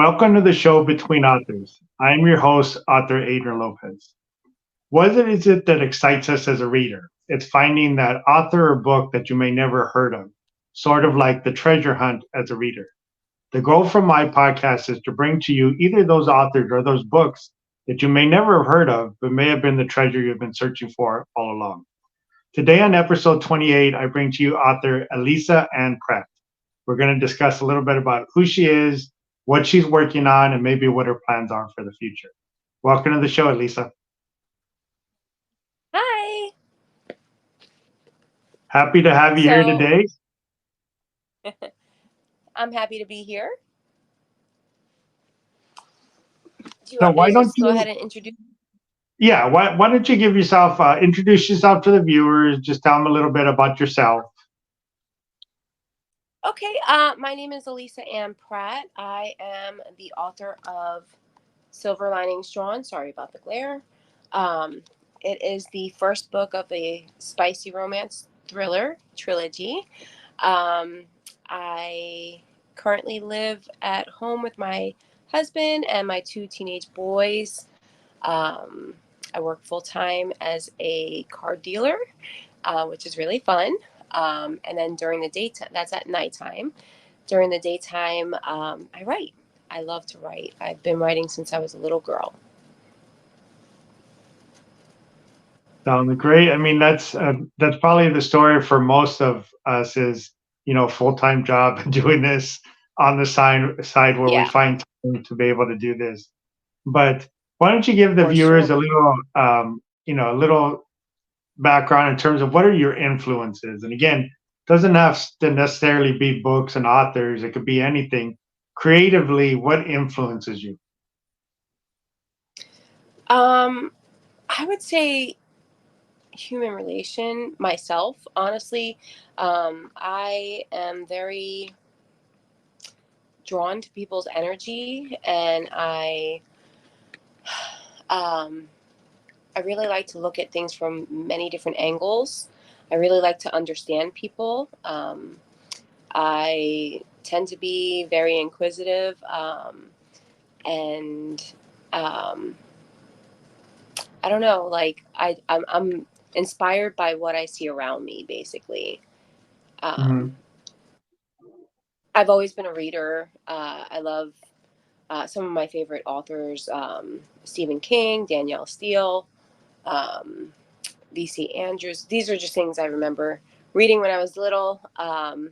Welcome to the show Between Authors. I am your host, author Adrian Lopez. What is it that excites us as a reader? It's finding that author or book that you may never heard of, sort of like the treasure hunt as a reader. The goal from my podcast is to bring to you either those authors or those books that you may never have heard of, but may have been the treasure you've been searching for all along. Today on episode 28, I bring to you author Elisa and Pratt. We're going to discuss a little bit about who she is, what she's working on, and maybe what her plans are for the future. Welcome to the show, Elisa. Hi. Happy to have you here today. I'm happy to be here. Do you So want me why to don't just you? go ahead and introduce? Yeah, why don't you give yourself, introduce yourself to the viewers, just tell them a little bit about yourself. Okay. My name is Elisa Ann Pratt. I am the author of Silver Linings Drawn. Sorry about the glare. Um, it is the first book of a spicy romance thriller trilogy. I currently live at home with my husband and my two teenage boys. Um, I work full time as a car dealer, which is really fun. And then during the daytime, that's at nighttime. During the daytime, I write. I love to write. I've been writing since I was a little girl. Sounds great. I mean, that's probably the story for most of us is, full-time job and doing this on the side where we Yeah, find time to be able to do this. But why don't you give the for sure. viewers a little background in terms of what are your influences? And again, doesn't have to necessarily be books and authors. It could be anything. Creatively, what influences you? Um, I would say human relation myself, honestly. I am very drawn to people's energy, and um, I really like to look at things from many different angles. I really like to understand people. I tend to be very inquisitive, and um, I don't know, like I'm inspired by what I see around me, basically. Um, Hmm. I've always been a reader. I love some of my favorite authors: Stephen King, Danielle Steele, um, V.C. Andrews. These are just things I remember reading when I was little. I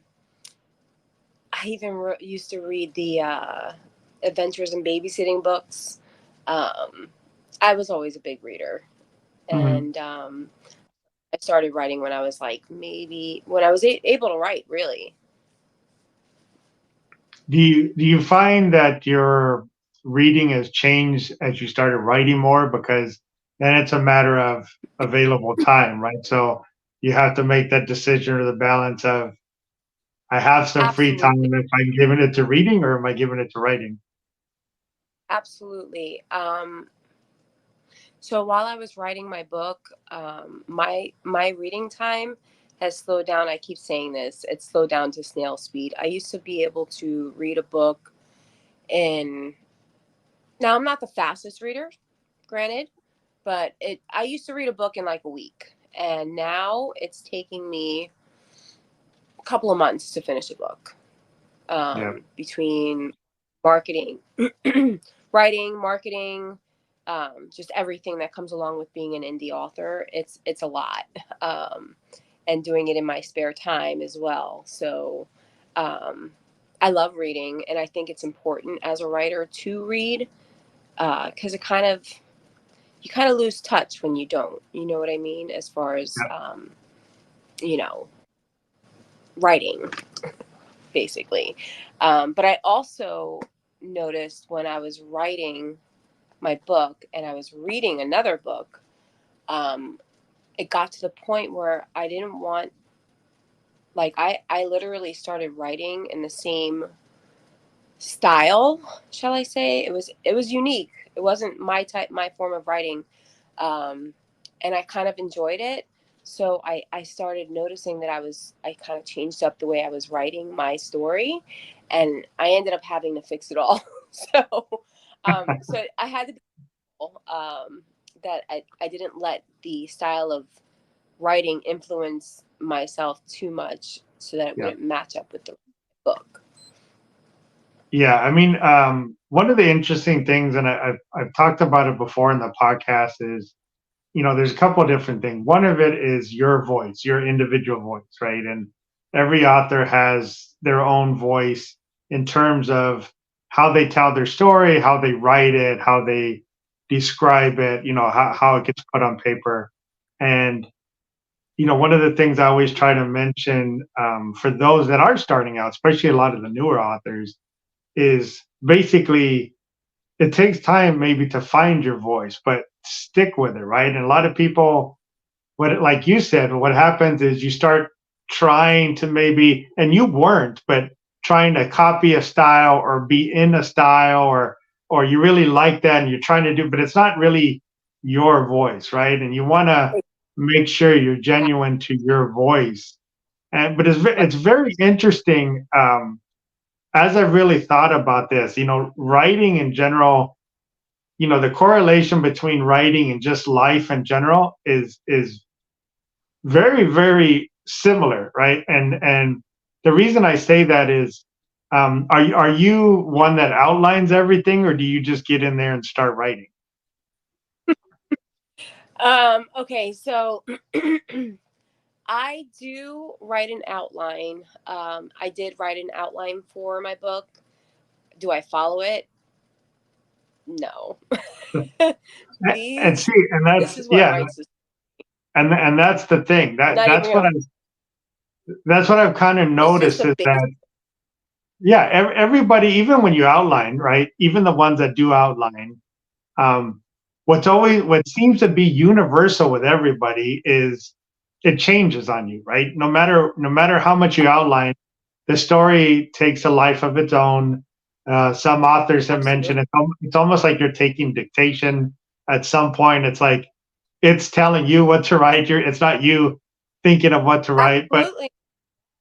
even used to read the Adventures in Babysitting books. Um, I was always a big reader, Hmm. and I started writing when I was like maybe when I was able to write. Really. Do you find that your reading has changed as you started writing more? Because then it's a matter of available time, right? So you have to make that decision or the balance of I have some free time. Absolutely. If I'm giving it to reading or am I giving it to writing? Absolutely. So while I was writing my book, my reading time has slowed down. I keep saying this. It's slowed down to snail speed. I used to be able to read a book in. Now I'm not the fastest reader, granted, but it. I used to read a book in like a week, and now it's taking me a couple of months to finish a book. Yeah. Between marketing, writing, marketing, just everything that comes along with being an indie author. It's a lot, and doing it in my spare time as well. So um, I love reading, and I think it's important as a writer to read because it kind of you kind of lose touch when you don't. You know what I mean? As far as you know, writing basically. But I also noticed when I was writing my book and I was reading another book, um, it got to the point where I didn't want, like, I literally started writing in the same style, shall I say. It was unique. It wasn't my type, my form of writing. Um, and I kind of enjoyed it. So I started noticing that I kind of changed up the way I was writing my story, and I ended up having to fix it all. So I had to be careful, that I didn't let the style of writing influence myself too much so that it Yeah. wouldn't match up with the book. Yeah, I mean, one of the interesting things, and I've talked about it before in the podcast, is there's a couple of different things. One of it is your voice, your individual voice, right? And every author has their own voice in terms of how they tell their story, how they write it, how they describe it, how it gets put on paper. And one of the things I always try to mention, for those that are starting out, especially a lot of the newer authors, is basically it takes time maybe to find your voice, but stick with it, right? And a lot of people, like you said, what happens is you start trying to maybe, and you weren't, but trying to copy a style or be in a style, or you really like that and you're trying to do, but it's not really your voice, right? And you want to make sure you're genuine to your voice. And but it's very interesting. As I've really thought about this, writing in general, the correlation between writing and just life in general is very, very similar, right? And the reason I say that is, are you one that outlines everything, or do you just get in there and start writing? Okay, so I do write an outline. I did write an outline for my book. Do I follow it? No. And These. see, and This that's is what yeah, writes this. and that's the thing. Not even gonna. That's what I've kind of It's just noticed a is base. that yeah, everybody, even when you outline, right? Even the ones that do outline, um, what seems to be universal with everybody is it changes on you, right? No matter how much you outline, the story takes a life of its own. Some authors have Absolutely. mentioned it's almost like you're taking dictation at some point. It's like it's telling you what to write. It's not you thinking of what to write. But Absolutely.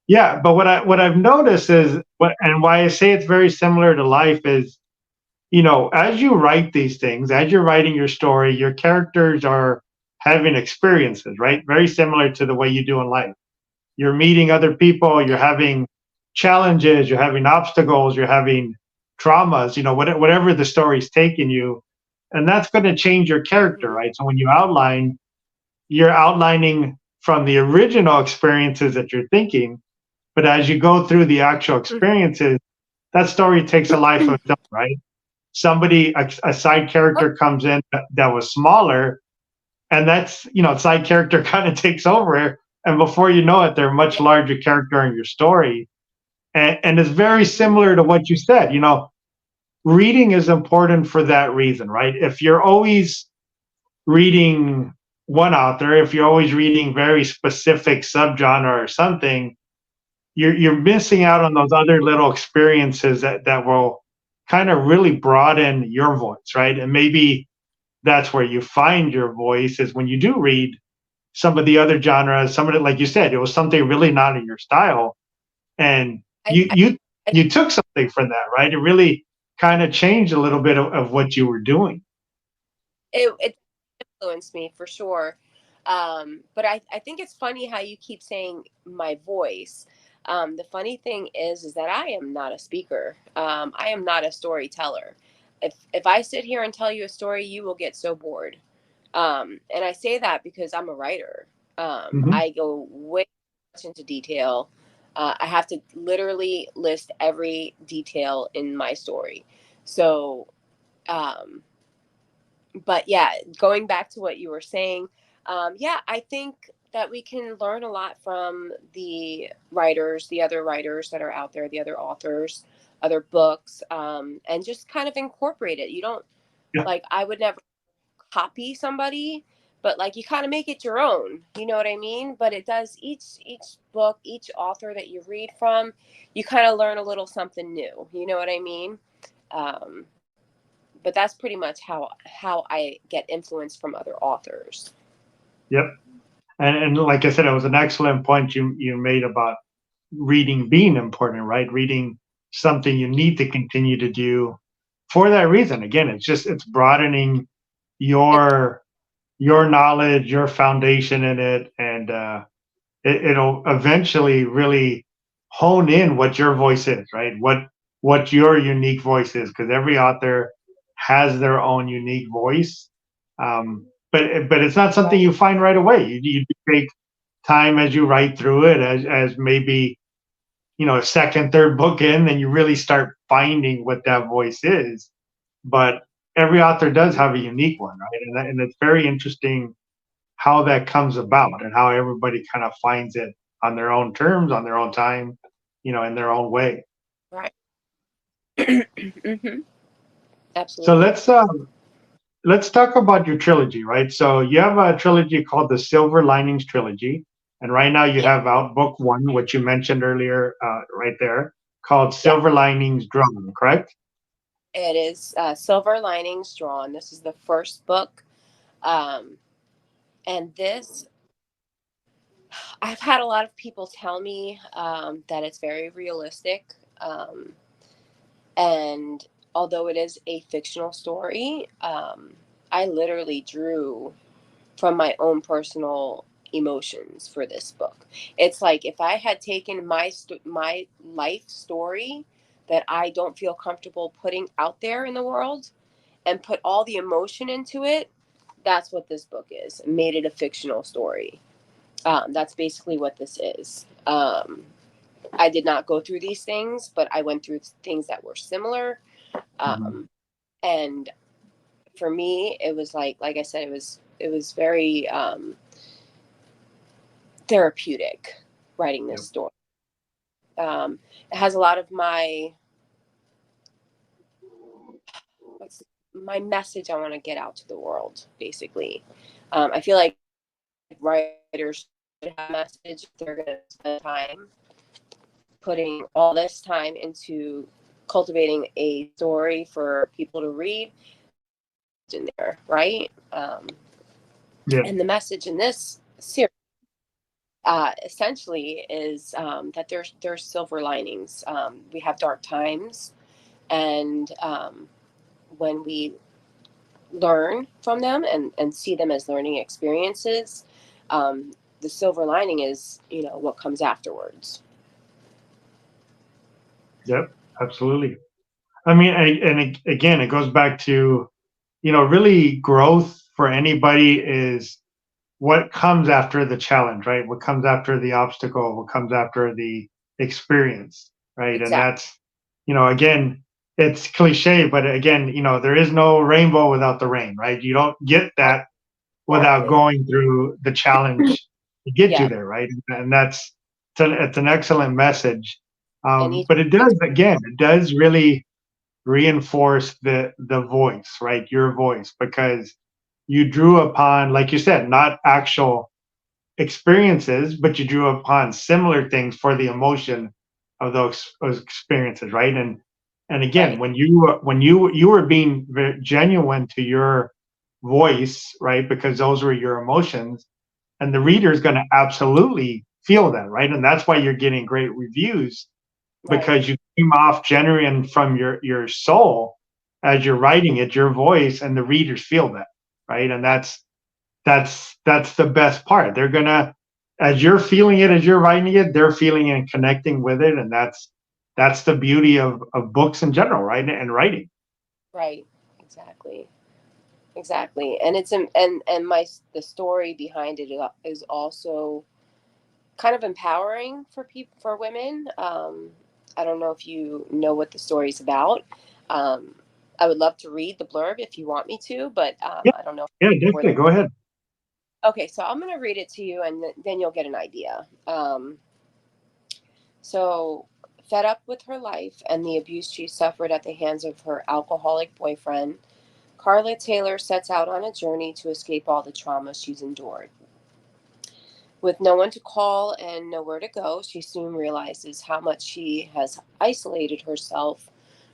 yeah, but what I've noticed is and why I say it's very similar to life is, as you write these things, as you're writing your story, your characters are having experiences, right? Very similar to the way you do in life. You're meeting other people, you're Yeah. having challenges, you're having obstacles, you're having traumas, whatever the story's taking you. And that's going to change your character, Mm-hmm. right? So when you outline, you're outlining from the original experiences that you're thinking. But as you go through the actual experiences, that story takes a life of its own, right? A side character comes in that was smaller, and that's side character kind of takes over, and before you know it, they're a much Yeah. larger character in your story. And it's very Mm-hmm. similar to what you said. Reading is important for that reason, right? If you're always reading one author, if you're always reading very specific subgenre or something, you're missing out on those other little experiences that will kind of really broaden your voice, right? And maybe that's where you find your voice is when you do read some of the other genres, some of it, like you said, it was something really not in your style, and I, you took something from that, right? It really kind of changed a little bit of what you were doing. it influenced me for sure. But I think it's funny how you keep saying my voice. The funny thing is that I am not a speaker. I am not a storyteller. If I sit here and tell you a story, you will get so bored. And I say that because I'm a writer. Mm-hmm. I go way much into detail. I have to literally list every detail in my story. So, um, but yeah, going back to what you were saying, yeah, I think that we can learn a lot from the writers, the other writers that are out there, the other authors, other books, and just kind of incorporate it. You don't Yeah. like, I would never copy somebody, but like you kind of make it your own. You know what I mean? But it does each book, each author that you read from, you kind of learn a little something new. You know what I mean? Um, but that's pretty much how I get influence from other authors. Yep. And like I said, it was an excellent point you made about reading being important, right? Reading something you need to continue to do. for that reason, again, it's broadening your knowledge, your foundation in it, and it'll eventually really hone in what your voice is, right? What your unique voice is, because every author has their own unique voice. But it's not something Right. you find right away. You take time as you write through it, as maybe a second, third book in, then you really start finding what that voice is. But every author does have a unique one, right? And it's very interesting how that comes about and how everybody kind of finds it on their own terms, on their own time, in their own way. Right. Hmm. So Absolutely. let's talk about your trilogy, right? So you have a trilogy called the Silver Linings Trilogy, and right now you Yeah. have out book one, which you mentioned earlier, right there, called Yeah. Silver Linings Drawn, correct? It is Silver Linings Drawn. This is the first book. Um, and this, I've had a lot of people tell me that it's very realistic. And although it is a fictional story, I literally drew from my own personal emotions for this book. It's like if I had taken my life story that I don't feel comfortable putting out there in the world and put all the emotion into it, that's what this book is. Made it a fictional story. That's basically what this is. I did not go through these things, but I went through things that were similar. Mm-hmm. Um, and for me, it was like I said, it was very therapeutic writing this Yep. story. It has a lot of what's my message I want to get out to the world. Basically, I feel like writers should have a message if they're going to spend time putting all this time into cultivating a story for people to read in there, right? Yeah. And the message in this series essentially is that there's silver linings. We have dark times, and when we learn from them and see them as learning experiences, the silver lining is what comes afterwards. Yep. Absolutely. I mean, again, it goes back to, really growth for anybody is what comes after the challenge, right? What comes after the obstacle? What comes after the experience, right? And Exactly. that's, again, it's cliche, but again, there is no rainbow without the rain, right? You don't get that without Exactly. going through the challenge to get you Yeah. there, right? And that's it's an excellent message. And each But it does really reinforce the voice, right? Your voice, because you drew upon, like you said, not actual experiences, but you drew upon similar things for the emotion of those experiences, right? And again, right. when you were being very genuine to your voice, right? Because those were your emotions, and the reader is going to absolutely feel that, right? And that's why you're getting great reviews Right. because you came off genuine from your soul as you're writing it, your voice, and the readers feel that, right? And Right. that's the best part. They're gonna, as you're feeling it, as you're writing it, they're feeling and connecting with it, and that's the beauty of books in general, right? And writing. Right. Exactly. Exactly. And and my the story behind it is also kind of empowering for people, for women. I don't know if you know what the story's about. Um, I would love to read the blurb if you want me to, but Yeah, I don't know yeah, where. definitely. Go ahead. Okay, so I'm going to read it to you, and then you'll get an idea. So, fed up with her life and the abuse she suffered at the hands of her alcoholic boyfriend, Carla Taylor sets out on a journey to escape all the trauma she's endured. With no one to call and nowhere to go, she soon realizes how much she has isolated herself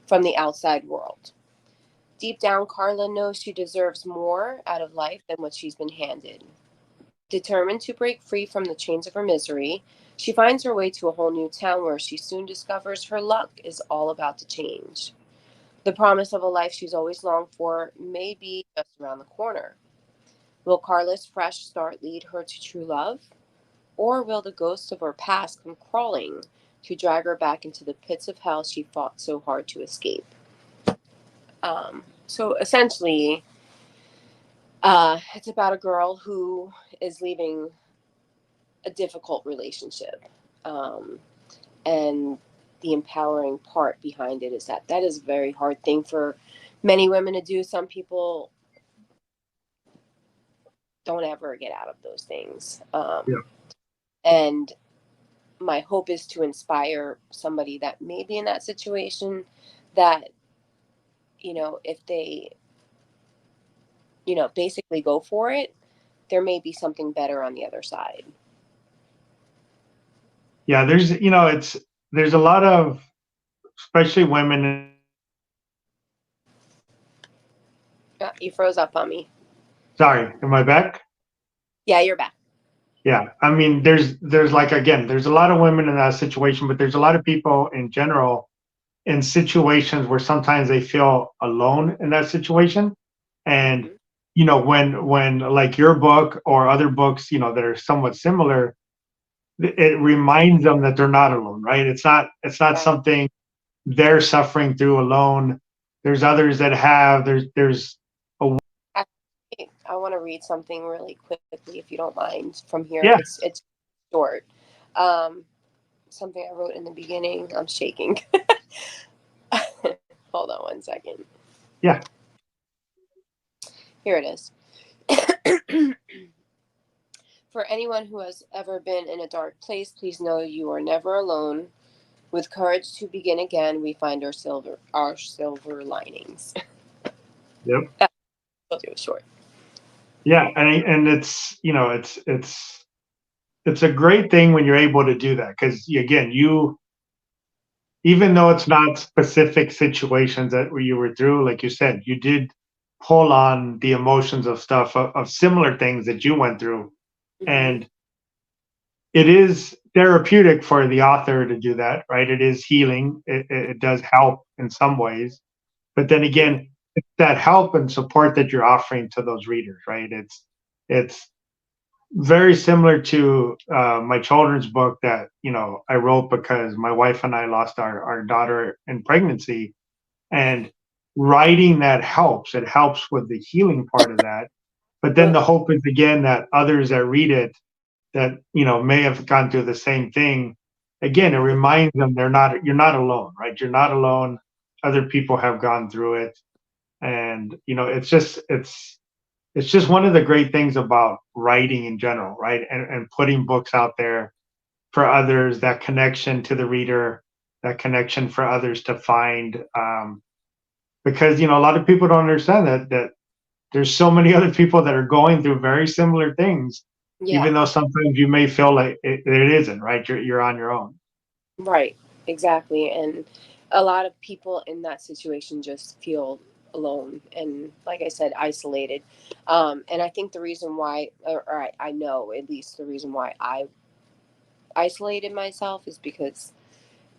from the outside world. Deep down, Carla knows she deserves more out of life than what she's been handed. Determined to break free from the chains of her misery, she finds her way to a whole new town where she soon discovers her luck is all about to change. The promise of a life she's always longed for may be just around the corner. Will Carla's fresh start lead her to true love? Or will the ghosts of her past come crawling to drag her back into the pits of hell she fought so hard to escape? So essentially, it's about a girl who is leaving a difficult relationship. And the empowering part behind it is that is a very hard thing for many women to do. Some people don't ever get out of those things. Yeah. And my hope is to inspire somebody that may be in that situation, that, if they, basically go for it, there may be something better on the other side. Yeah, there's a lot of, especially women. You froze up on me. Sorry, am I back? Yeah, you're back. Yeah, I mean, there's like, again, there's a lot of women in that situation, but there's a lot of people in general in situations where sometimes they feel alone in that situation. And Mm-hmm. when like your book or other books, that are somewhat similar, it reminds them that they're not alone, right? It's not Right. something they're suffering through alone. There's others that have. There's a I want to read something really quickly, if you don't mind, from here. Yeah. It's short. Um, Something I wrote in the beginning. I'm shaking. Hold on one second. Yeah. Here it is. For anyone who has ever been in a dark place, please know you are never alone. With courage to begin again, we find our silver linings. Yep. I'll do it short. Yeah, and it's a great thing when you're able to do that, because again, even though it's not specific situations that you were through, like you said, you did pull on the emotions of stuff of similar things that you went through, Mm-hmm. and it is therapeutic for the author to do that, right? It is healing. It does help in some ways, but then Mm-hmm. again, it's that help and support that you're offering to those readers, right? It's very similar to my children's book that I wrote because my wife and I lost our daughter in pregnancy, and writing that helps. It helps with the healing part of that. But then the Absolutely. hope is again that others that read it that may have gone through the same thing. Again, it Mm-hmm. reminds them you're not alone, right? You're not alone. Other people have gone through it, and it's just one of the great things about writing in general, right? And putting books out there for others, that connection to the reader, that connection for others to find. Because a lot of people don't understand that there's so many other people that are going through very similar things, Yeah. even though sometimes you may feel like it isn't, right? You're on your own. Right. Exactly. And a lot of people in that situation just feel alone and, like I said, isolated. And I think the reason why, or I know at least the reason why I isolated myself, is because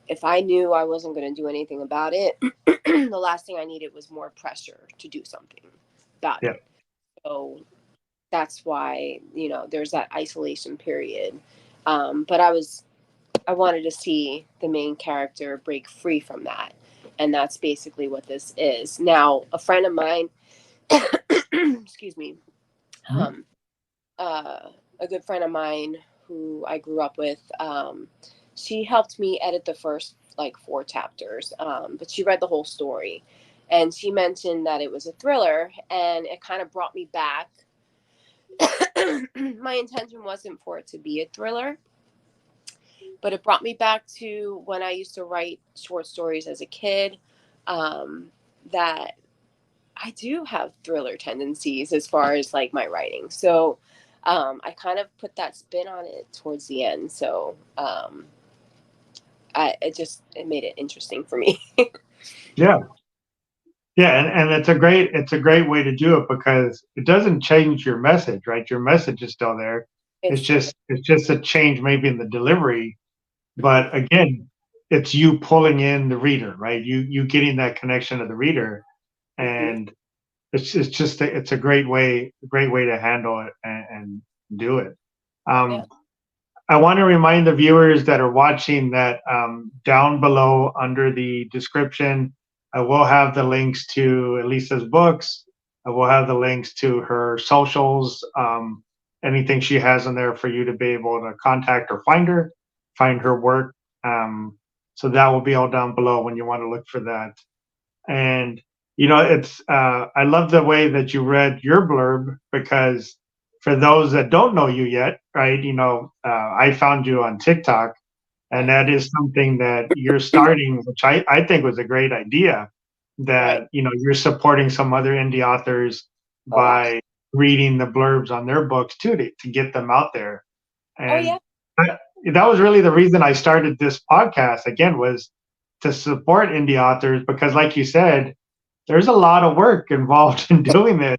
if I knew I wasn't going to do anything about it, the last thing I needed was more pressure to do something about Yeah. it. So that's why, there's that isolation period. But I wanted to see the main character break free from that. And that's basically what this is. Now, a friend of mine, excuse me, Mhm. um, a good friend of mine who I grew up with, she helped me edit the first like 4 chapters, but she read the whole story. And she mentioned that it was a thriller, and it kind of brought me back. My intention wasn't for it to be a thriller, but it brought me back to when I used to write short stories as a kid. That I do have thriller tendencies as far as like my writing. So I kind of put that spin on it towards the end. So it made it interesting for me. Yeah. Yeah, and it's a great way to do it because it doesn't change your message, right? Your message is still there. It's It's still there. just it's just a change maybe in the delivery. Mm-hmm. But again, it's you pulling in the reader, right? You getting that connection to the reader, Mhm. and it's just it's a great way to handle it and do it. Yeah. Um, I want to remind the viewers that are watching that down below under the description, I will have the links to Elisa's books. I will have the links to her socials, anything she has in there for you to be able to contact or find her work. Um, so that will be all down below when you want to look for that. And it's I love the way that you read your blurb, because for those that don't know you yet, right? I found you on TikTok, and Right. that is something that you're starting, which I think was a great idea. Right. That you're supporting some other indie authors Oh. by reading the blurbs on their books too, to get them out there. Oh And yeah. I, that was really the reason I started this podcast again, was to support indie authors, because like you said, there's a lot of work involved in doing this.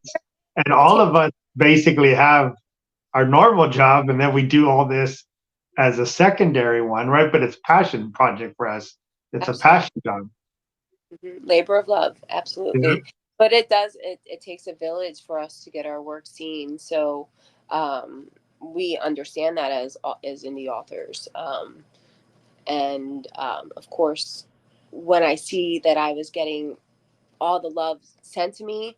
And It all takes. of us basically have our normal job, and then we do all this as a secondary one, right? But it's a passion project for us. It's a Absolutely. passion job. Labor of love, Yeah. absolutely. But it does, it takes a village for us to get our work seen. So um, we understand that as indie authors. And of course, when I see that I was getting all the love sent to me,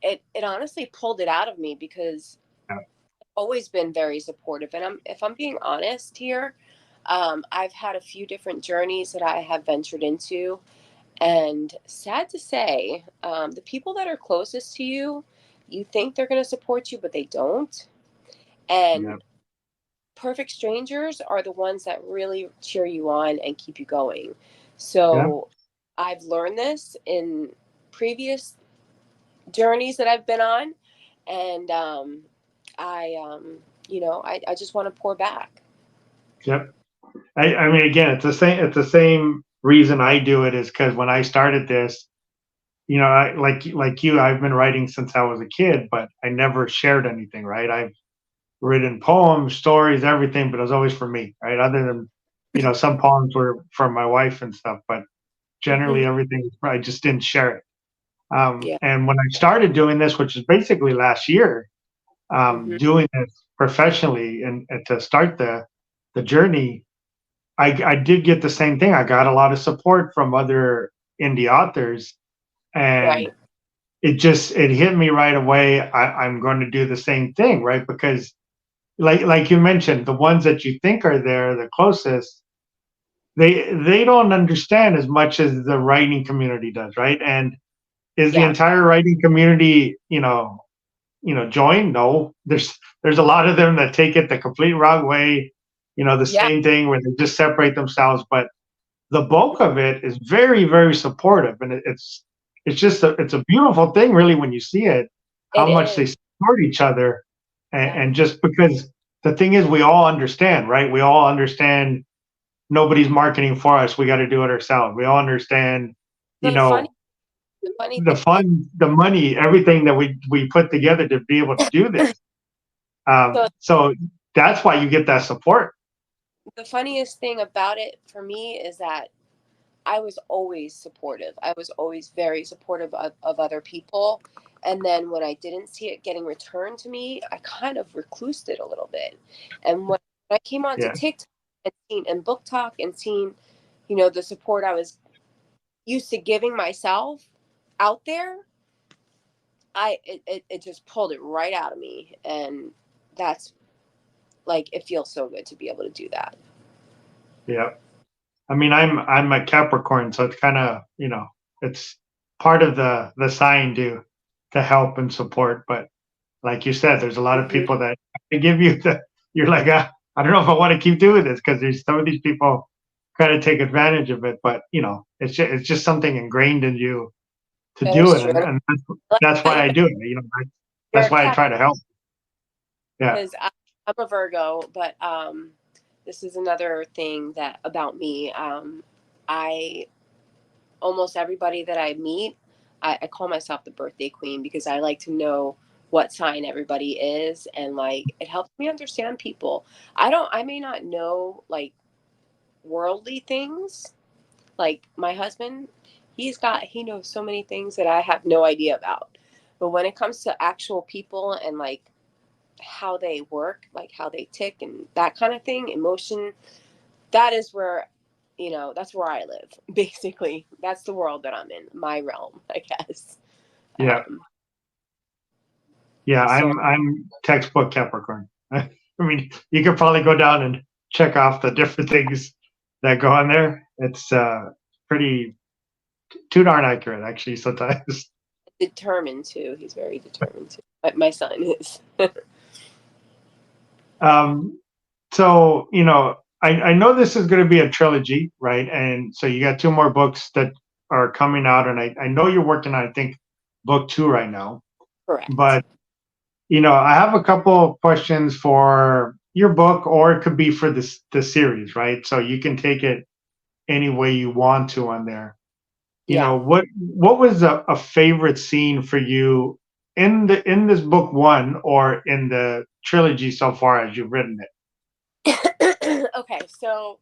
it honestly pulled it out of me, because Yeah. I've always been very supportive. And if I'm being honest here, I've had a few different journeys that I have ventured into, and sad to say, the people that are closest to you, you think they're going to support you, but they don't. Yeah. And perfect strangers are the ones that really cheer you on and keep you going. Yeah. So I've learned this in previous journeys that I've been on. And I just want to pour back. Yep. I mean, again, it's the same reason I do it, is because when I started this, I like you, I've been writing since I was a kid, but I never shared anything, right? I've written poems, stories, everything, but it was always for me, right? Other than, some poems were for my wife and stuff, but generally Hmm. everything I just didn't share it. Yeah. And when I started doing this, which is basically last year, Hmm. doing this professionally, and to start the journey, I did get the same thing. I got a lot of support from other indie authors, and Right. it hit me right away. I'm going to do the same thing, right? Because like you mentioned, the ones that you think are there, the closest, they don't understand as much as the writing community does, right? And is the Yeah. entire writing community, joined? No, there's a lot of them that take it the complete wrong way, the Yeah. same thing where they just separate themselves. But the bulk of it is very, very supportive, and it's just it's a beautiful thing, really, when you see it, how It much they is. support each other. and, Yeah. and just because the thing is, we all understand, right? We all understand nobody's marketing for us. We got to do it ourselves. We all understand, you The funny know, the funny the thing is, fun, the money, everything that we put together to be able to do this. so So that's why you get that support. the funniest thing about it for me is that I was always supportive. I was always very supportive of other people. And then when I didn't see it getting returned to me, I kind of reclused it a little bit. And when I came onto Yeah, TikTok and Book Talk and seen, the support I was used to giving myself out there, it just pulled it right out of me. And that's like, it feels so good to be able to do that. yeah. I mean, I'm a Capricorn, so it's kind of, it's part of the sign to help and support. But like you said, there's a lot of Hmm. people that give you the. You're like, I don't know if I want to keep doing this, because there's some of these people kind of take advantage of it. But it's just something ingrained in you to That do is it, true. and, And and that's, like that's how why you I mentioned do it. you're That's a why I cat, try to help. Yeah, because I'm a Virgo, but this is another thing that about me. I almost everybody that I meet, I call myself the birthday queen, because I like to know what sign everybody is, and like it helps me understand people. I may not know like worldly things, Like my husband, he knows so many things that I have no idea about. But when it comes to actual people and like how they work, like how they tick and that kind of thing, emotion, that is where, that's where I live. Basically, that's the world that I'm in, my realm, I guess. Yeah. Um, Yeah, so I'm textbook Capricorn. I mean, you could probably go down and check off the different things that go on there. It's pretty too darn accurate, actually, sometimes. determined too. He's very determined too. My son is. Um, so I know this is going to be a trilogy, right? And so you got two more books that are coming out, and I know you're working on, I think, book two right now. Correct. But I have a couple of questions for your book, or it could be for the series, right? So you can take it any way you want to on there. Yeah. What was a favorite scene for you in this book one or in the trilogy so far as you've written it? Okay, so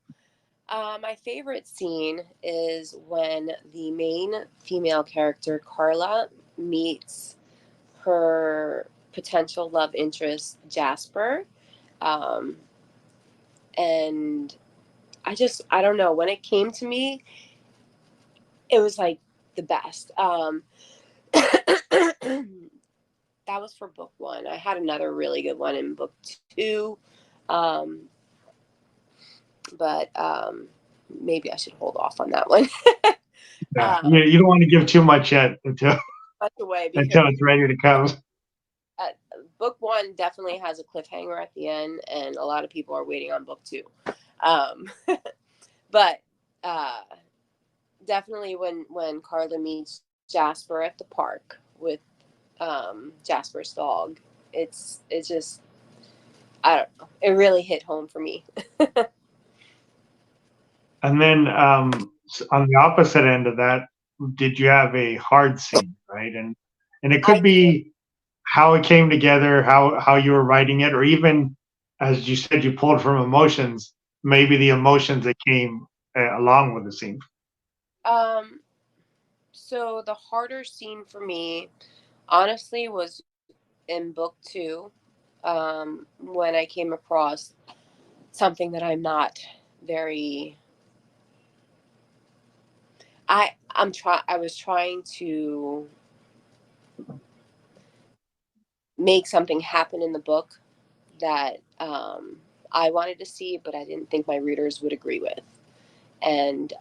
my favorite scene is when the main female character, Carla, meets her potential love interest, Jasper. Um, and I don't know, when it came to me, it was like the best. That was for book one. I had another really good one in book two. Um, but maybe I should hold off on that one. Yeah, um, you don't want to give too much yet until much away because until it's ready to come. uh, book one definitely has a cliffhanger at the end, and a lot of people are waiting on book two. Um, but uh, definitely when Carla meets Jasper at the park with Jasper's dog, it's just, I don't know. It really hit home for me. And then on the opposite end of that, did you have a hard scene, right? And it I could did. be how it came together, how you were writing it, or even as you said, you pulled from emotions, maybe the emotions that came along with the scene. Um, so the harder scene for me, honestly, was in book two, when I came across something that I'm not very. I was trying to make something happen in the book that I wanted to see, but I didn't think my readers would agree with, and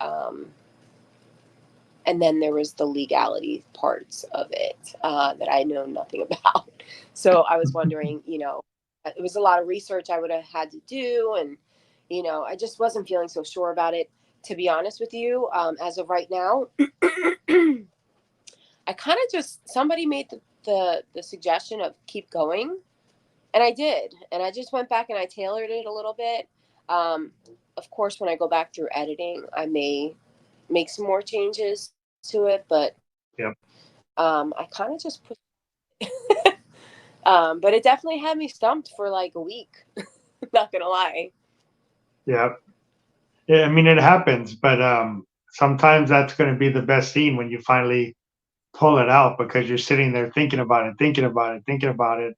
and then there was the legality parts of it that I know nothing about. So I was wondering, it was a lot of research I would have had to do, and I just wasn't feeling so sure about it. To be honest with you, as of right now, I kind of just somebody made the suggestion of keep going, and I did, and I just went back and I tailored it a little bit. Um, of course, when I go back through editing, I may make some more changes to it, but Yep. I kind of just put. But it definitely had me stumped for like a week. Not gonna lie. Yeah. Yeah, I mean, it happens, but sometimes that's going to be the best scene when you finally pull it out because you're sitting there thinking about it, thinking about it, thinking about it.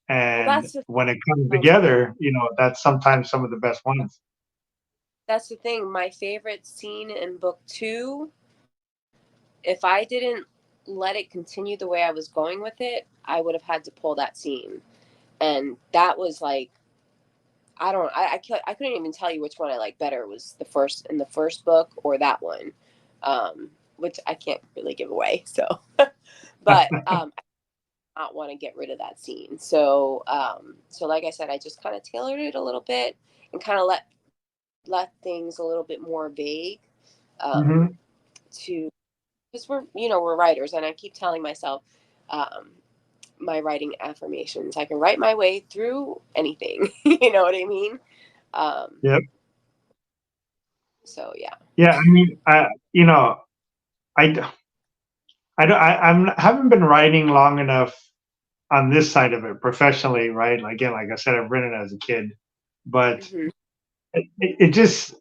Well, And that's the when it comes oh, together, that's sometimes some of the best ones. that's the thing. My favorite scene in book two, if I didn't let it continue the way I was going with it, I would have had to pull that scene, and that was like I couldn't even tell you which one I like better. Was the first in the first book or that one, which I can't really give away. So, but I not want to get rid of that scene. So, so like I said, I just kind of tailored it a little bit and kind of let things a little bit more vague, um, Hmm. to because we're writers, and I keep telling myself. My writing affirmations. I can write my way through anything. You know what I mean? Um, Yep. so yeah. Yeah. I mean, I, I don't, haven't been writing long enough on this side of it professionally, right? Again, like I said, I've written as a kid, but Hmm. it just,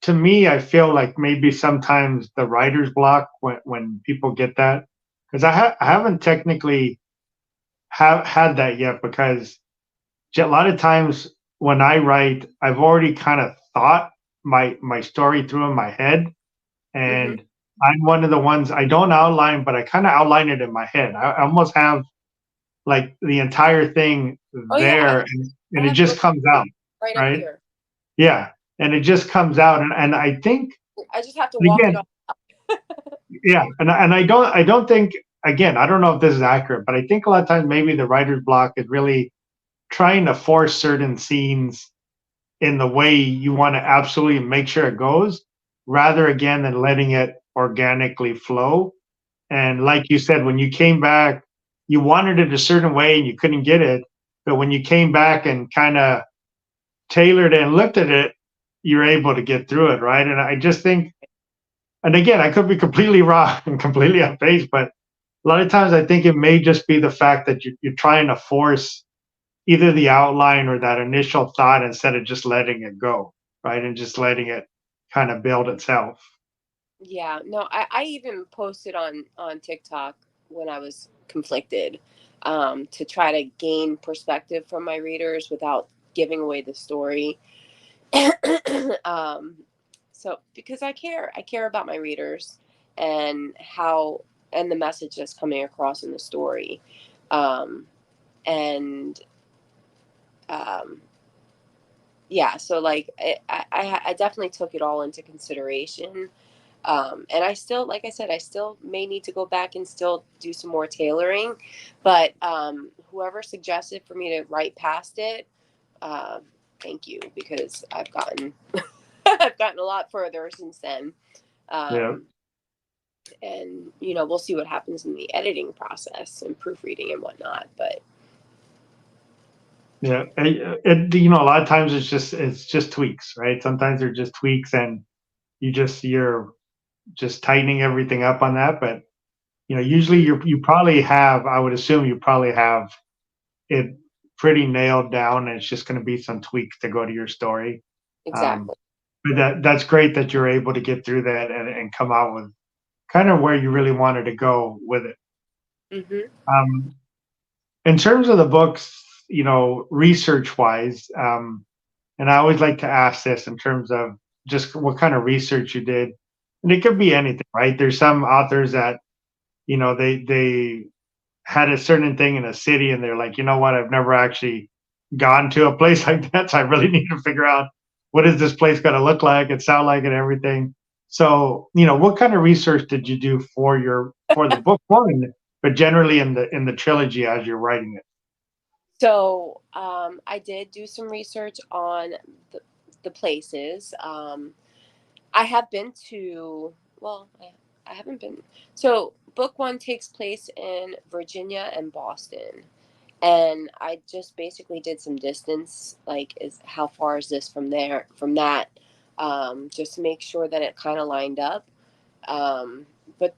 to me, I feel like maybe sometimes the writer's block when people get that, because I haven't technically have had that yet, because a lot of times when I write, I've already kind of thought my story through in my head, Hmm. and I'm one of the ones I don't outline, but I kind of outline it in my head. I almost have like the entire thing Oh yeah, there, I and it have just book comes out, right up right? here. Yeah, and it just comes out, and I think I just have to walk it again, off. yeah, and I don't think, again, I don't know if this is accurate, but I think a lot of times maybe the writer's block is really trying to force certain scenes in the way you want to absolutely make sure it goes, rather again than letting it organically flow. And like you said, when you came back, you wanted it a certain way and you couldn't get it. But when you came back and kind of tailored it and looked at it, you're able to get through it, right? And I just think, and again, I could be completely wrong and completely off base, but a lot of times I think it may just be the fact that you're trying to force either the outline or that initial thought instead of just letting it go, right? And just letting it kind of build itself. Yeah, no, I even posted on TikTok when I was conflicted, to try to gain perspective from my readers without giving away the story. um, so because I care about my readers and how and the message that's coming across in the story, um, and um, yeah, so like I definitely took it all into consideration. And I still, like I said, I still may need to go back and still do some more tailoring, but whoever suggested for me to write past it, uh, thank you, because I've gotten I've gotten a lot further since then. Yeah. Um, and we'll see what happens in the editing process and proofreading and whatnot. But Yeah. A lot of times it's just tweaks, right? Sometimes they're just tweaks and you're just tightening everything up on that. But usually mhm, you probably have, I would assume you probably have it pretty nailed down, and it's just going to be some tweaks to go to your story. Um, exactly. but that's great that you're able to get through that and come out with kind of where you really wanted to go with it. Hmm. Um, in terms of the books, research wise, and I always like to ask this in terms of just what kind of research you did. And it could be anything, right? There's some authors that, they had a certain thing in a city and they're like, you know what, I've never actually gone to a place like that. So I really need to figure out what is this place gonna look like and sound like and everything. So, what kind of research did you do for the book one, but generally in the trilogy as you're writing it? So I did do some research on the places. I have been to, well, I haven't been. So, book one takes place in Virginia and Boston. And I just basically did some distance, like, is how far is this from there, from that, just to make sure that it kind of lined up. But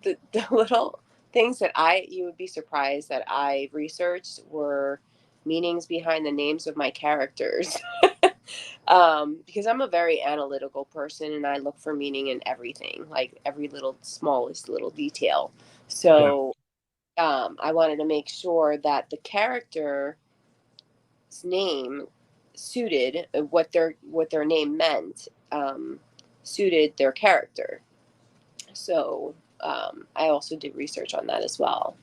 the little things that you would be surprised that I researched were meanings behind the names of my characters. Because I'm a very analytical person and I look for meaning in everything, like every little smallest little detail. Yeah. So I wanted to make sure that the character's name suited what their name meant, suited their character. So I also did research on that as well.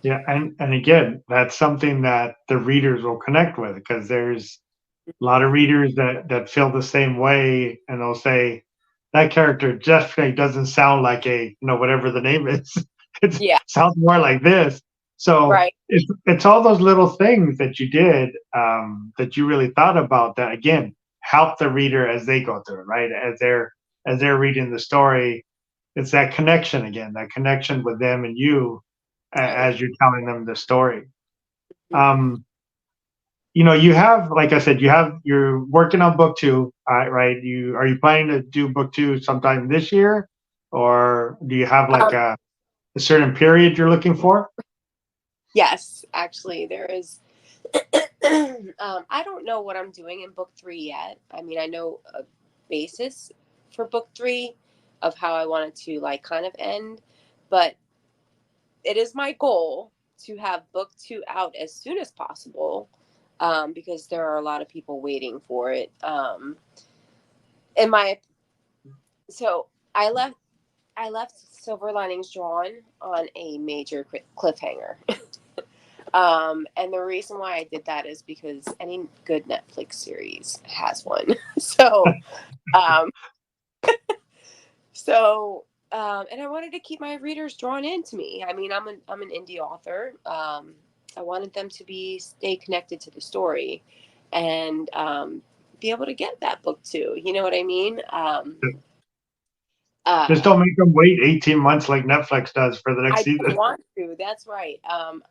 Yeah. And again, that's something that the readers will connect with, because there's a lot of readers that feel the same way, and they'll say that character definitely doesn't sound like whatever the name is. It Yeah, sounds more like this. So right. it's all those little things that you did, that you really thought about, that again help the reader as they go through it, right? As they're reading the story, it's that connection again, that connection with them and you, Oh yeah. as you're telling them the story. Mhm. Um, you have, like I said, you're working on book two, right? Are you planning to do book two sometime this year, or do you have like Um, a certain period you're looking for? yes, actually, there is. I don't know what I'm doing in book 3 yet. I mean, I know a basis for book 3 of how I want it to like kind of end, but it is my goal to have book 2 out as soon as possible, because there are a lot of people waiting for it. In my so I left Silver Linings Drawn on a major cliffhanger. And the reason why I did that is because any good Netflix series has one. So, um, and I wanted to keep my readers drawn into me. I mean, I'm an indie author. I wanted them to stay connected to the story, and be able to get that book too. You know what I mean? Just don't make them wait 18 months like Netflix does for the next I don't season. want to. That's right.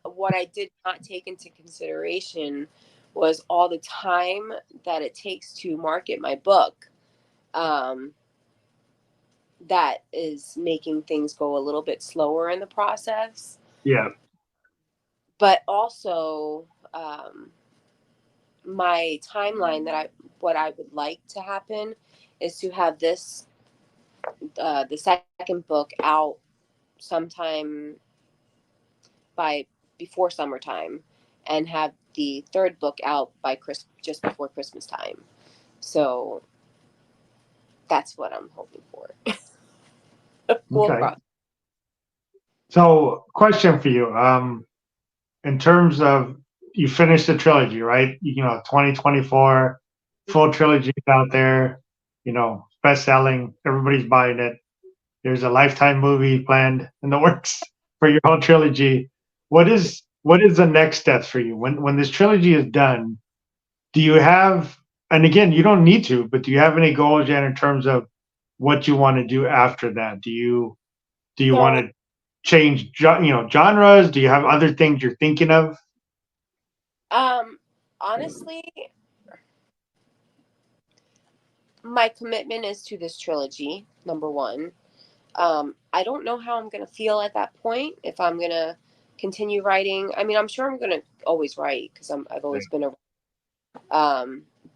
What I did not take into consideration was all the time that it takes to market my book. Um, that is making things go a little bit slower in the process. Yeah. But also, my timeline what I would like to happen is to have the second book out sometime by before summertime, and have the third book out by just before Christmas time. So that's what I'm hoping for. We'll Okay. cross. So, question for you. In terms of you finished the trilogy, right? 2024 full trilogy out there, best selling, everybody's buying it. There's a Lifetime movie planned in the works for your whole trilogy. What is the next steps for you when this trilogy is done? Do you have, and again, you don't need to, but do you have any goals yet in terms of what you want to do after that? Do you want So, to change genres? Do you have other things you're thinking of? um, honestly, my commitment is to this trilogy, number one. I don't know how I'm going to feel at that point, if I'm going to continue writing. I mean, I'm sure I'm going to always write because I've always been a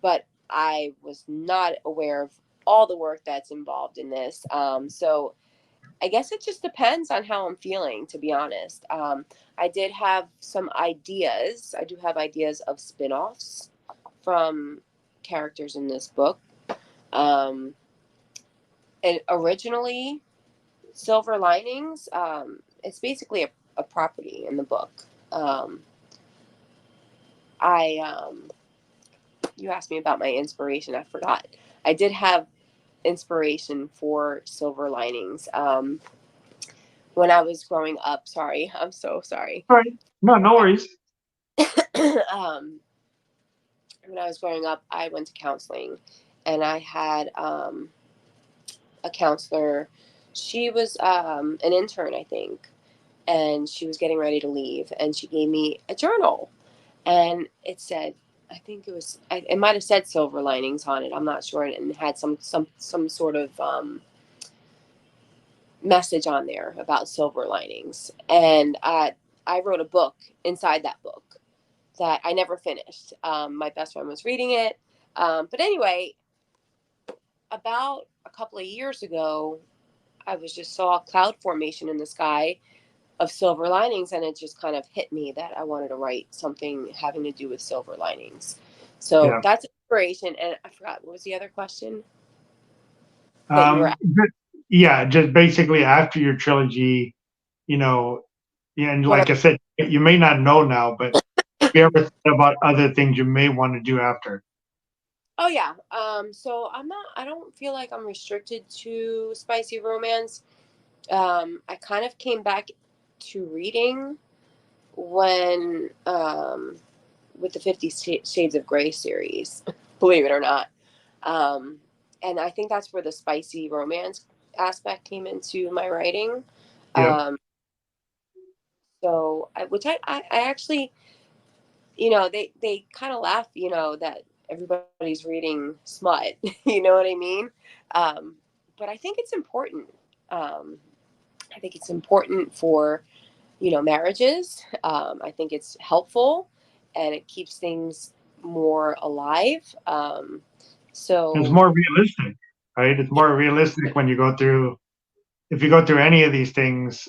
but I was not aware of all the work that's involved in this. So I guess it just depends on how I'm feeling, to be honest. I did have some ideas. I do have ideas of spin-offs from characters in this book. Um, and originally, Silver Linings, it's basically a property in the book. Um, I You asked me about my inspiration. I forgot. I did have inspiration for Silver Linings. When I was growing up, sorry, I'm so sorry. All right. No, no worries. um, when I was growing up, I went to counseling, and I had a counselor. She was an intern, I think, and she was getting ready to leave, and she gave me a journal, and it said, I think it might have said Silver Linings on it. I'm not sure, and it had some sort of message on there about silver linings. And I wrote a book inside that book that I never finished. My best friend was reading it. But anyway, about a couple of years ago, I was just saw a cloud formation in the sky of silver linings, and it just kind of hit me that I wanted to write something having to do with silver linings. So Yeah. that's inspiration. And I forgot, what was the other question that you were Um, yeah, just basically after your trilogy, you know, yeah, and asking? like I said, you may not know now, but have you ever thought about other things you may want to do after? Oh yeah. So I don't feel like I'm restricted to spicy romance. I kind of came back to reading when with the 50 Shades of Grey series, believe it or not. Um, and I think that's where the spicy romance aspect came into my writing. Yep. Um, which I actually, they kind of laugh, that everybody's reading smut. You know what I mean? Um, but I think it's important. Um, I think it's important for, marriages. I think it's helpful. and it keeps things more alive. It's So more realistic, right? It's more realistic when you go through, if you go through any of these things,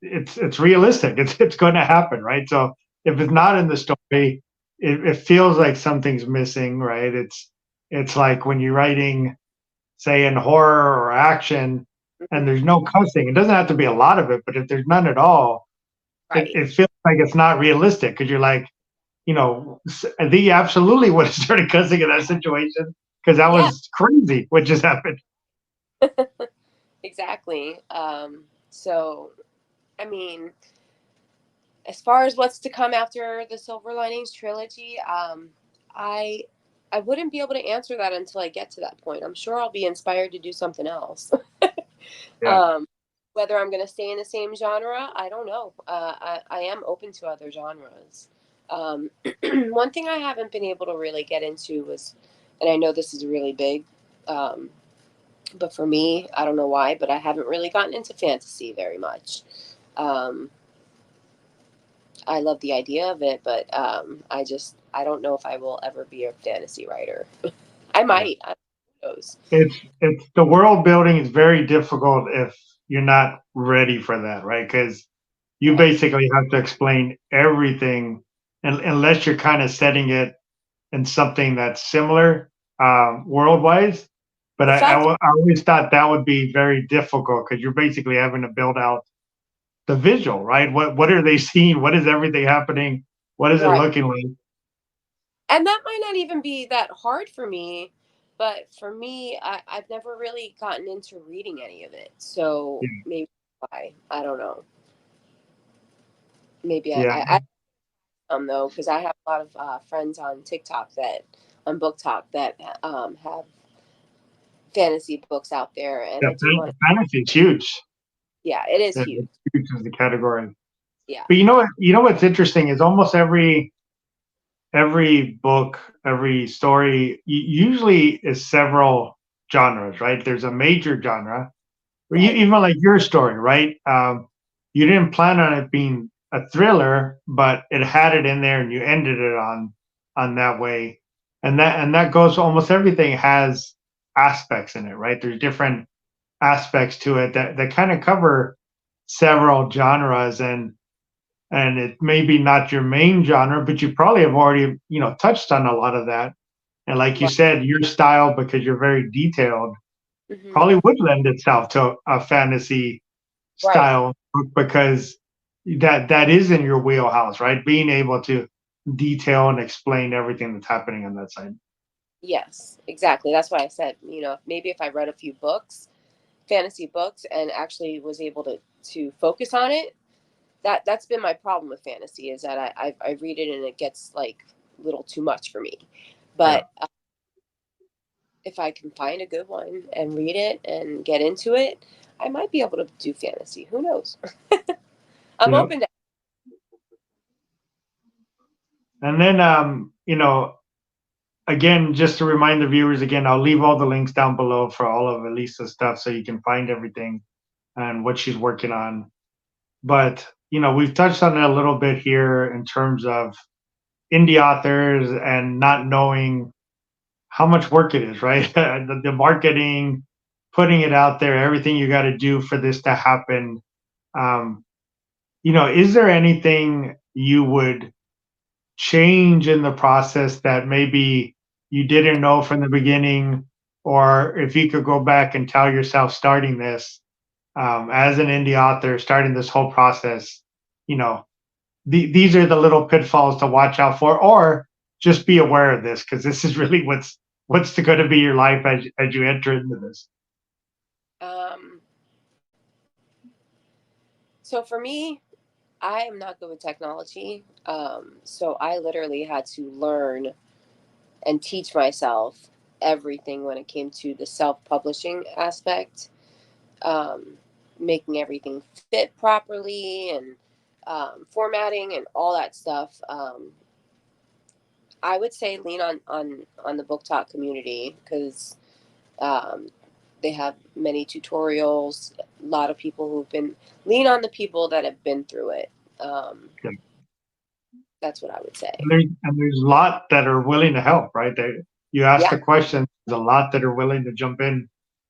it's realistic. It's going to happen, right? So if it's not in the story, it feels like something's missing, right? It's like when you're writing, say, in horror or action, and there's no cussing. It doesn't have to be a lot of it, but if there's none at all, right. it feels like it's not realistic because you're like, they absolutely would have started cussing in that situation because that Yeah, was crazy what just happened. exactly. So I mean, as far as what's to come after the Silver Linings trilogy, I I wouldn't be able to answer that until I get to that point. I'm sure I'll be inspired to do something else. Yeah. um, whether I'm going to stay in the same genre, I don't know. I am open to other genres. One thing I haven't been able to really get into was, and I know this is really big, um, but for me, I don't know why, but I haven't really gotten into fantasy very much. Um, I love the idea of it, but I don't know if I will ever be a fantasy writer. I Yeah. might. I who knows? It's the world building is very difficult if you're not ready for that, right? Because you Right. basically have to explain everything, and unless you're kind of setting it in something that's similar world-wise. But The fact, I always thought that would be very difficult because you're basically having to build out the visual, right? What are they seeing? What is everything happening? What is it right. looking like? And that might not even be that hard for me, but for me, I've never really gotten into reading any of it. So Yeah, maybe why, I don't know. Maybe yeah. I though, because I have a lot of friends on TikTok that on Book Talk that have fantasy books out there, and Yeah, I do want to. fantasy is huge. Yeah, it is Yeah, huge. it's huge as the category. Yeah. But you know what? You know what's interesting is almost every book, every story usually is several genres, right? There's a major genre, or Right. even like your story, right? You didn't plan on it being a thriller, but it had it in there, and you ended it on that way, and that goes. Almost everything has aspects in it, right? There's different aspects to it that kind of cover several genres, and it may be not your main genre, but you probably have already touched on a lot of that. And like you Right. said, your style, because you're very detailed, Hmm. probably would lend itself to a fantasy Right. style book because that is in your wheelhouse, right? Being able to detail and explain everything that's happening on that side. Yes, exactly. That's why I said, maybe if I read a few books, fantasy books, and actually was able to focus on it, that's been my problem with fantasy is that I read it and it gets like a little too much for me. Yeah. But if I can find a good one and read it and get into it, I might be able to do fantasy. Who knows? I'm Yeah. open to. And then again, just to remind the viewers again, I'll leave all the links down below for all of Elisa's stuff so you can find everything and what she's working on. But we've touched on it a little bit here in terms of indie authors and not knowing how much work it is, right? The marketing, putting it out there, everything you got to do for this to happen. Um, is there anything you would change in the process that maybe you didn't know from the beginning, or if you could go back and tell yourself starting this as an indie author, starting this whole process, you know, these are the little pitfalls to watch out for, or just be aware of this because this is really what's going to be your life as you enter into this. Um, so for me, I am not good with technology. So I literally had to learn and teach myself everything when it came to the self-publishing aspect, um, making everything fit properly and formatting and all that stuff. I would say lean on the book talk community because um, they have many tutorials. A lot of people who've been lean on the people that have been through it. Um, Yeah. That's what I would say. And there's a lot that are willing to help, right? You ask Yeah, the question, there's a lot that are willing to jump in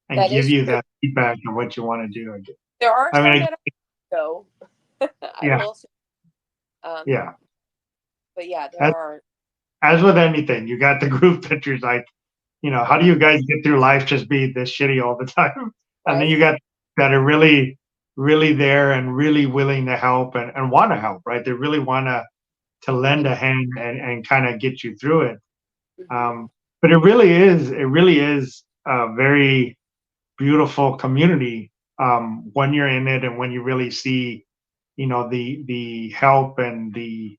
and that give is you true. that feedback on what you want to do. There are I some mean, that are so I yeah, will say, um, yeah. but yeah, there As, are. as with anything, you got the group that you're like, how do Mhm. you guys get through life just being this shitty all the time? And then you Right? got that are really, really there and really willing to help and want to help, right? They really want to lend Right. a hand and kind of get you through it. Hmm. But it really is a very beautiful community when you're in it and when you really see, the help and the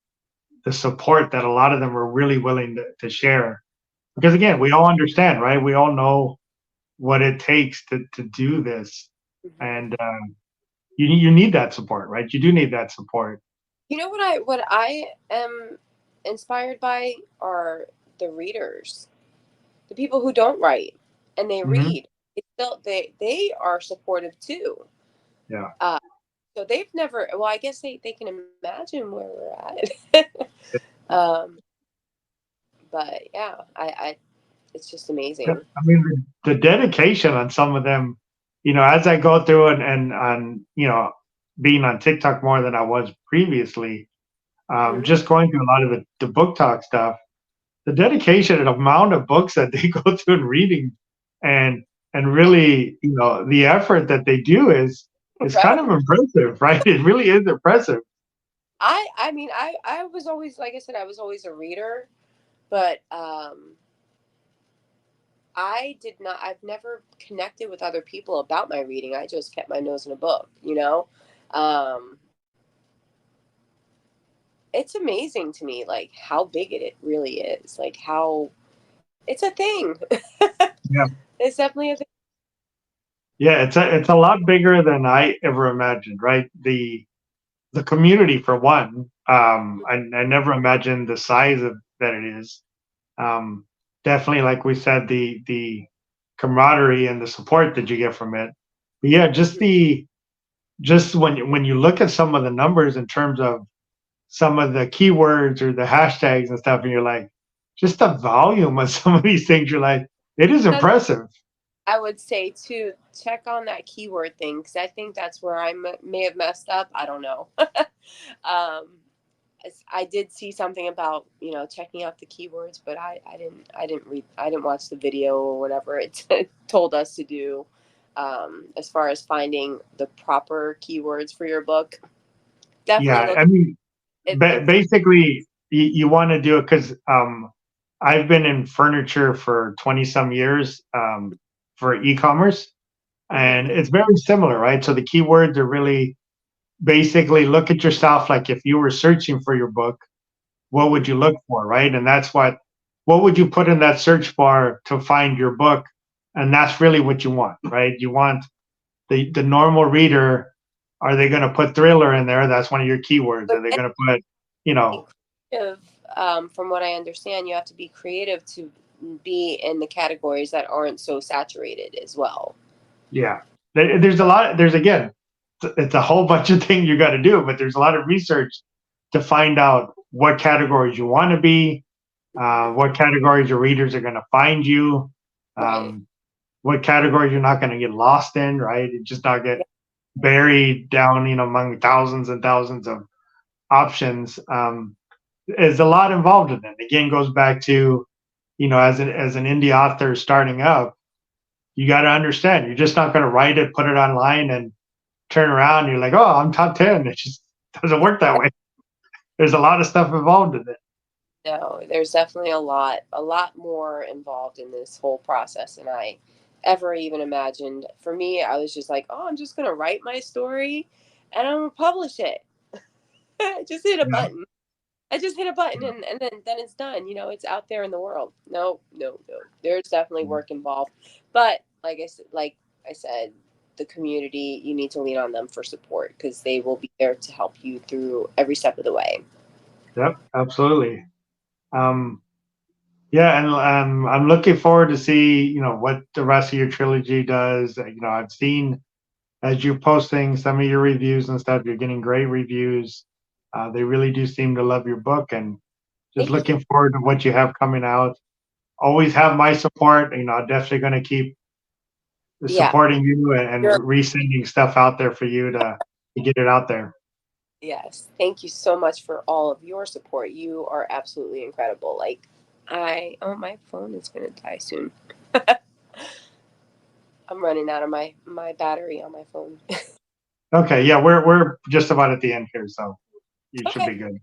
support that a lot of them are really willing to share. Because again, we all understand, right? We all know what it takes to do this, Hmm. and you need that support, right? You do need that support. You know what I am inspired by are the readers, the people who don't write and they Hmm. read. It's still they are supportive too. Yeah. Uh, so they've never. Well, I guess they can imagine where we're at. um, but yeah, I it's just Yeah, amazing. I mean, the dedication on some of them, as I go through and on, being on TikTok more than I was previously, Hmm. just going through a lot of the book talk stuff, the dedication and amount of books that they go through and reading and and really, the effort that they do is kind of Incredible. impressive, right? It really is impressive. I mean I was always, like I said, I was always a reader, but I did not. I've never connected with other people about my reading. I just kept my nose in a book. Um, it's amazing to me, like how big it really is. Like how it's a thing. Yeah. It's definitely a thing. Yeah, it's a lot bigger than I ever imagined, right? The community for one. I never imagined the size of that it is. Um, Definitely, like we said, the camaraderie and the support that you get from it. But yeah, just when you look at some of the numbers in terms of some of the keywords or the hashtags and stuff, and you're like, just the volume of some of these things, you're like, it is That's, impressive. I would say to check on that keyword thing because I think that's where may have messed up. I don't know. um, I did see something about checking out the keywords, but I didn't watch the video or whatever it told us to do, as far as finding the proper keywords for your book. Definitely Yeah, look I mean, it's basically, you want to do it because I've been in furniture for 20 some years for e-commerce, and hmm it's very similar, right? So the keywords are really basically look at yourself like if you were searching for your book, what would hmm you look for, right? And that's what would you put in that search bar to find your book? And that's really what you want, right? You want the normal reader. Are they going to put thriller in there? That's one of your keywords. but Are they going to put, you be know, creative. From what I understand, you have to be creative to be in the categories that aren't so saturated as well. yeah. There's a lot. There's again, it's a whole bunch of things you got to do, but there's a lot of research to find out what categories you want to be, Hmm. what categories your readers are going to find you, Right. um, what categories you're not going to get lost in, right? You just not get Yeah. buried down, among thousands and thousands of options. There's a lot involved in it. Again, goes back to, as an indie author starting up, you got to understand, you're just not going to write it, put it online, and turn around. You're like, oh, I'm top 10. It just doesn't work that way. There's a lot of stuff involved in it. No, there's definitely a lot more involved in this whole process than I ever even imagined. For me, I was just like, oh, I'm just gonna write my story and I'm gonna publish it. I just hit a Yeah. button. I just hit a button and then it's done. It's out there in the world. No, no, no. There's definitely work involved. But like I said, the community, you need to lean on them for support because they will be there to help you through every step of the way. Yep, absolutely. Um, yeah, and I'm looking forward to see what the rest of your trilogy does. I've seen as you're posting some of your reviews and stuff, you're getting great reviews. They really do seem to love your book, and just Thank you. looking forward to what you have coming out. Always have my support. I'm definitely going to keep Yeah. supporting you and You're, resending stuff out there for you to get it out there. yes. Thank you so much for all of your support. You are absolutely incredible. Like, my phone is going to die soon. I'm running out of my battery on my phone. Okay, yeah, we're just about at the end here, so you should Okay. be good.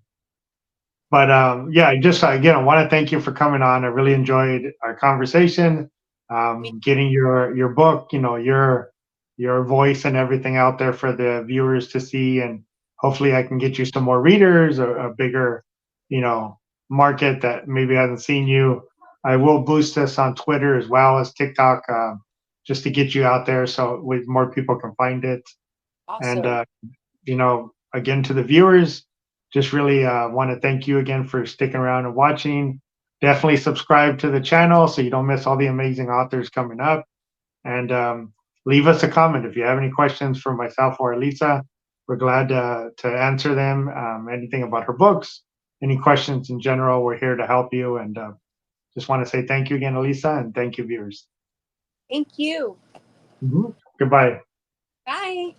But yeah, just again, I want to thank you for coming on. I really enjoyed our conversation, Me, getting your book, your voice and everything out there for the viewers to see, and hopefully I can get you some more readers, or a bigger, you know, market that maybe hasn't seen you. I will boost this on Twitter as well as TikTok, just to get you out there so with more people can find it. And awesome. again, to the viewers, just really want to thank you again for sticking around and watching. Definitely subscribe to the channel so you don't miss all the amazing authors coming up. And leave us a comment if you have any questions for myself or Elisa. We're glad to answer them. Anything about her books, any questions in general, we're here to help you. And just want to say thank you again, Elisa, and thank you, viewers. Thank you. Goodbye. Bye.